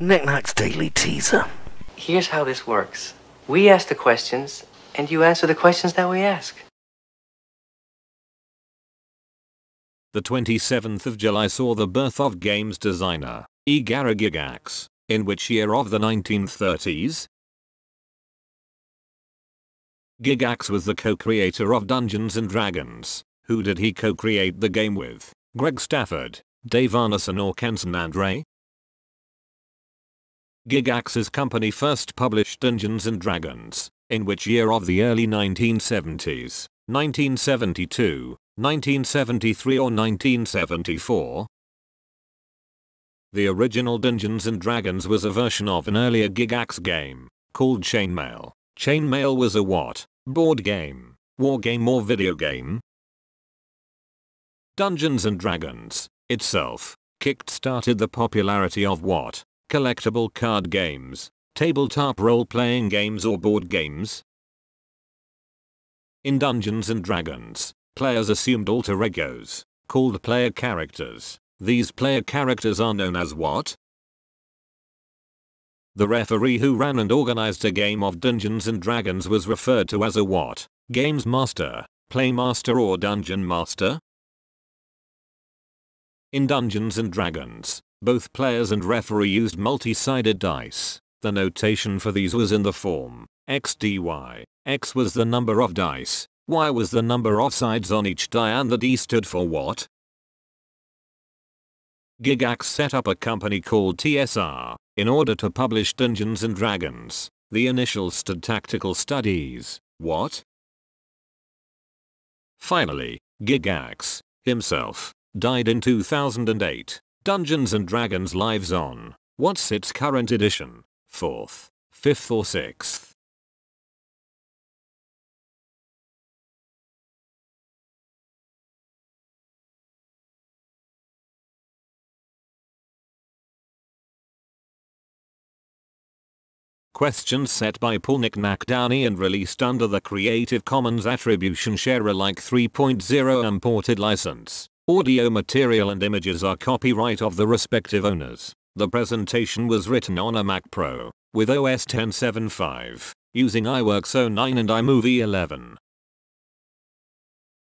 Knick-Knack's Daily Teaser. Here's how this works. We ask the questions, and you answer the questions that we ask. The 27th of July saw the birth of games designer, Gygax. In which year of the 1930s? Gygax was the co-creator of Dungeons & Dragons. Who did he co-create the game with? Greg Stafford, Dave Arneson or Ken San Andre? Gygax's company first published Dungeons & Dragons. In which year of the early 1970s? 1972, 1973 or 1974? The original Dungeons & Dragons was a version of an earlier Gygax game, called Chainmail. Chainmail was a what? Board game, war game or video game? Dungeons & Dragons, itself, kick-started the popularity of what? Collectible card games, tabletop role-playing games or board games? In Dungeons & Dragons, players assumed alter egos, called player characters. These player characters are known as what? The referee who ran and organized a game of Dungeons & Dragons was referred to as a what? Games master, playmaster or dungeon master? In Dungeons & Dragons, both players and referee used multi-sided dice. The notation for these was in the form XDY. X was the number of dice, Y was the number of sides on each die, and the D stood for what? Gygax set up a company called TSR in order to publish Dungeons & Dragons. The initials stood Tactical Studies. What? Finally, Gygax himself died in 2008. Dungeons & Dragons lives on. What's its current edition? 4th, 5th or 6th? Questions set by Paul Knick-Knack Downey and released under the Creative Commons Attribution Share Alike 3.0 imported license. Audio material and images are copyright of the respective owners. The presentation was written on a Mac Pro with OS X 7.5 using iWorks 09 and iMovie 11.